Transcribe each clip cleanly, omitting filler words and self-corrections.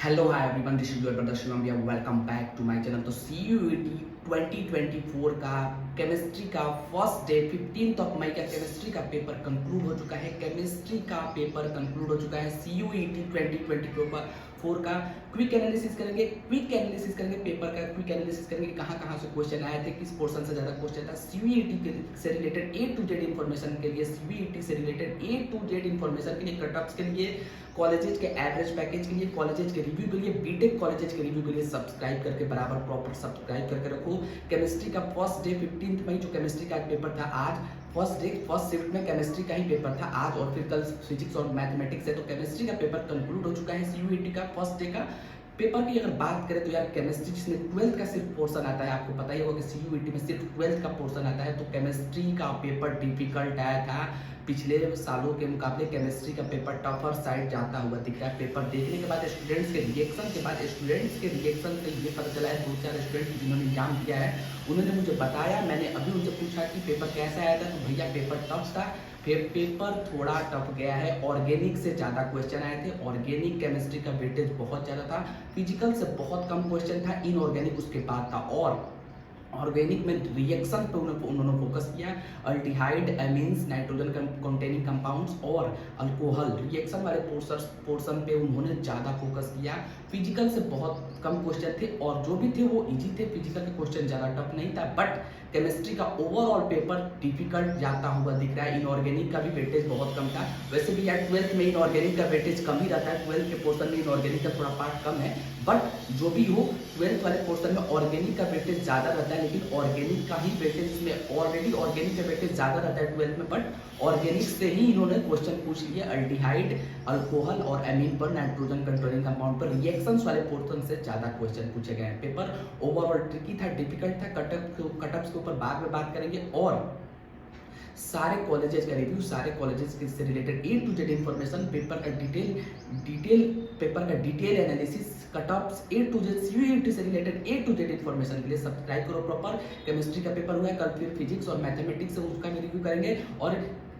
Hello hi everyone, this is your brother Shivam. We are welcome back to my channel. तो CUET 2024 का chemistry का first day 15 मई का chemistry का paper conclude हो चुका है। केमिस्ट्री का पेपर कंक्लूड हो चुका है। सीयूईटी 2024 का क्विक एनालिसिस करेंगे। पेपर का क्विक एनालिसिस करेंगे। कहाँ से क्वेश्चन आए थे, किस पोर्शन से ज्यादा क्वेश्चन था। सीयूईटी से related A to Z information के लिए, सीयूईटी से related A to Z information के लिए, कटऑफ्स के लिए, कॉलेजेस के एवरेज पैकेज के लिए, कॉलेजेस के रिव्यू के लिए, बीटेक कॉलेजेस के रिव्यू के लिए सब्सक्राइब करके बराबर प्रॉपर सब्सक्राइब करके रखो। केमिस्ट्री का फर्स्ट डे 15 मई, जो केमिस्ट्री का पेपर था आज, फर्स्ट शिफ्ट में केमिस्ट्री का ही पेपर था आज, और फिर कल फिजिक्स और मैथमेटिक्स है। तो केमिस्ट्री का पेपर कंक्लूड हो चुका है। सीयूईटी का फर्स्ट डे का पेपर की अगर बात करें तो यार, केमिस्ट्री जिसमें 12th का सिर्फ पोर्शन आता है, आपको पता ही होगा कि सीयूईटी में सिर्फ 12th का पोर्शन आता है। तो केमिस्ट्री का पेपर डिफिकल्ट आया था। पिछले सालों के मुकाबले केमिस्ट्री का पेपर टफर साइड जाता हुआ दिख रहा है। पेपर देखने के बाद स्टूडेंट्स के रिएक्शन से ये पता चला है, 2-4 स्टूडेंट जिन्होंने एग्जाम दिया है उन्होंने मुझे बताया, मैंने अभी उनसे पूछा कि पेपर कैसा आया था, तो भैया पेपर टफ था। फिर पेपर थोड़ा टफ गया है। ऑर्गेनिक से ज़्यादा क्वेश्चन आए थे। ऑर्गेनिक केमिस्ट्री का वेटेज बहुत ज़्यादा था। फिजिकल से बहुत कम क्वेश्चन था। इनऑर्गेनिक उसके बाद था। और ऑर्गेनिक में रिएक्शन पे उन्होंने फोकस किया। Aldehyde, amines, nitrogen containing compounds और अल्कोहल रिएक्शन वाले पोर्शन पे उन्होंने ज़्यादा फोकस किया। फिजिकल से बहुत कम क्वेश्चन थे, और जो भी थे वो इजी थे। फिजिकल के क्वेश्चन ज़्यादा टफ नहीं था, बट केमिस्ट्री का ओवरऑल पेपर डिफिकल्ट जाता हुआ दिख रहा है। इनऑर्गेनिक का भी वेटेज बहुत कम था। वैसे भी यार 12th में इनऑर्गेनिक का वेटेज कम ही रहता है। 12th के पोर्शन में इनऑर्गेनिक का थोड़ा पार्ट कम है, बट जो भी हो 12th वाले पोर्शन में ऑर्गेनिक का वेटेज ज़्यादा रहता है। लेकिन ऑर्गेनिक का ही वेटेज में ऑलरेडी ऑर्गेनिक का वेटेज ज़्यादा रहता है 12th में, बट ऑर्गेनिक से ही इन्होंने क्वेश्चन पूछ लिए। अल्डिहाइड, अल्कोहल और एमीन पर, नाइट्रोजन कंट्रोलिंग कंपाउंड पर, रिएक्शंस वाले पोर्शन से ज़्यादा क्वेश्चन पूछे गए हैं। पेपर ओवरऑल ट्रिकी था, डिफिकल्ट था। कटअप्स के ऊपर बाद में बात करेंगे। और सारे कॉलेजेस का रिव्यू, सारे कॉलेजेस से related A to Z information, paper का detail analysis, cutoffs, A to Z CUET से related A to Z information के लिए सब्सक्राइब करो प्रॉपर। केमिस्ट्री का पेपर हुआ है, कल फिर फिजिक्स और मैथमेटिक्स से उसका भी रिव्यू करेंगे। और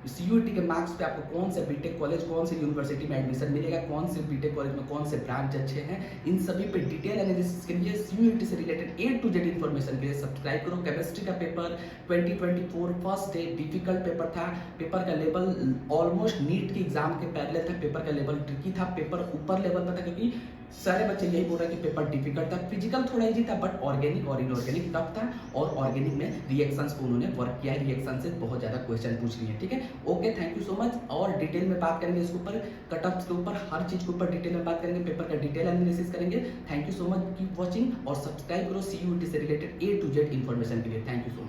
सीयूईटी के मार्क्स पे आपको कौन सा बीटेक कॉलेज, कौन सी यूनिवर्सिटी में एडमिशन मिलेगा, कौन से बीटेक कॉलेज में कौन से ब्रांच अच्छे हैं, इन सभी पे डिटेल एनालिसिस के लिए, सीयूईटी से related A to Z information के लिए सब्सक्राइब करो। केमिस्ट्री का paper 2024 first day difficult paper था। पेपर का लेवल ऑलमोस्ट नीट के एग्जाम के पैरेलल था। पेपर का लेवल ट्रिकी था। पेपर ऊपर लेवल पर था, क्योंकि सारे बच्चे यही बोल रहे हैं कि पेपर डिफिकल्ट था। फिजिकल थोड़ा इजी था, बट ऑर्गेनिक और इनऑर्गेनिक टफ था। और ऑर्गेनिक में रिएक्शंस को उन्होंने वर्क किया है। रिएक्शन से बहुत ज़्यादा क्वेश्चन पूछ लिए। ठीक है, okay, thank you so much. और डिटेल में बात करेंगे इसके ऊपर, कटऑफ्स के ऊपर, हर चीज़ के ऊपर डिटेल में बात करेंगे। पेपर का डिटेल एनालिसिस करेंगे। Thank you so much, keep watching और सब्सक्राइब करो सीयूईटी से related A to Z information के लिए। Thank you so much.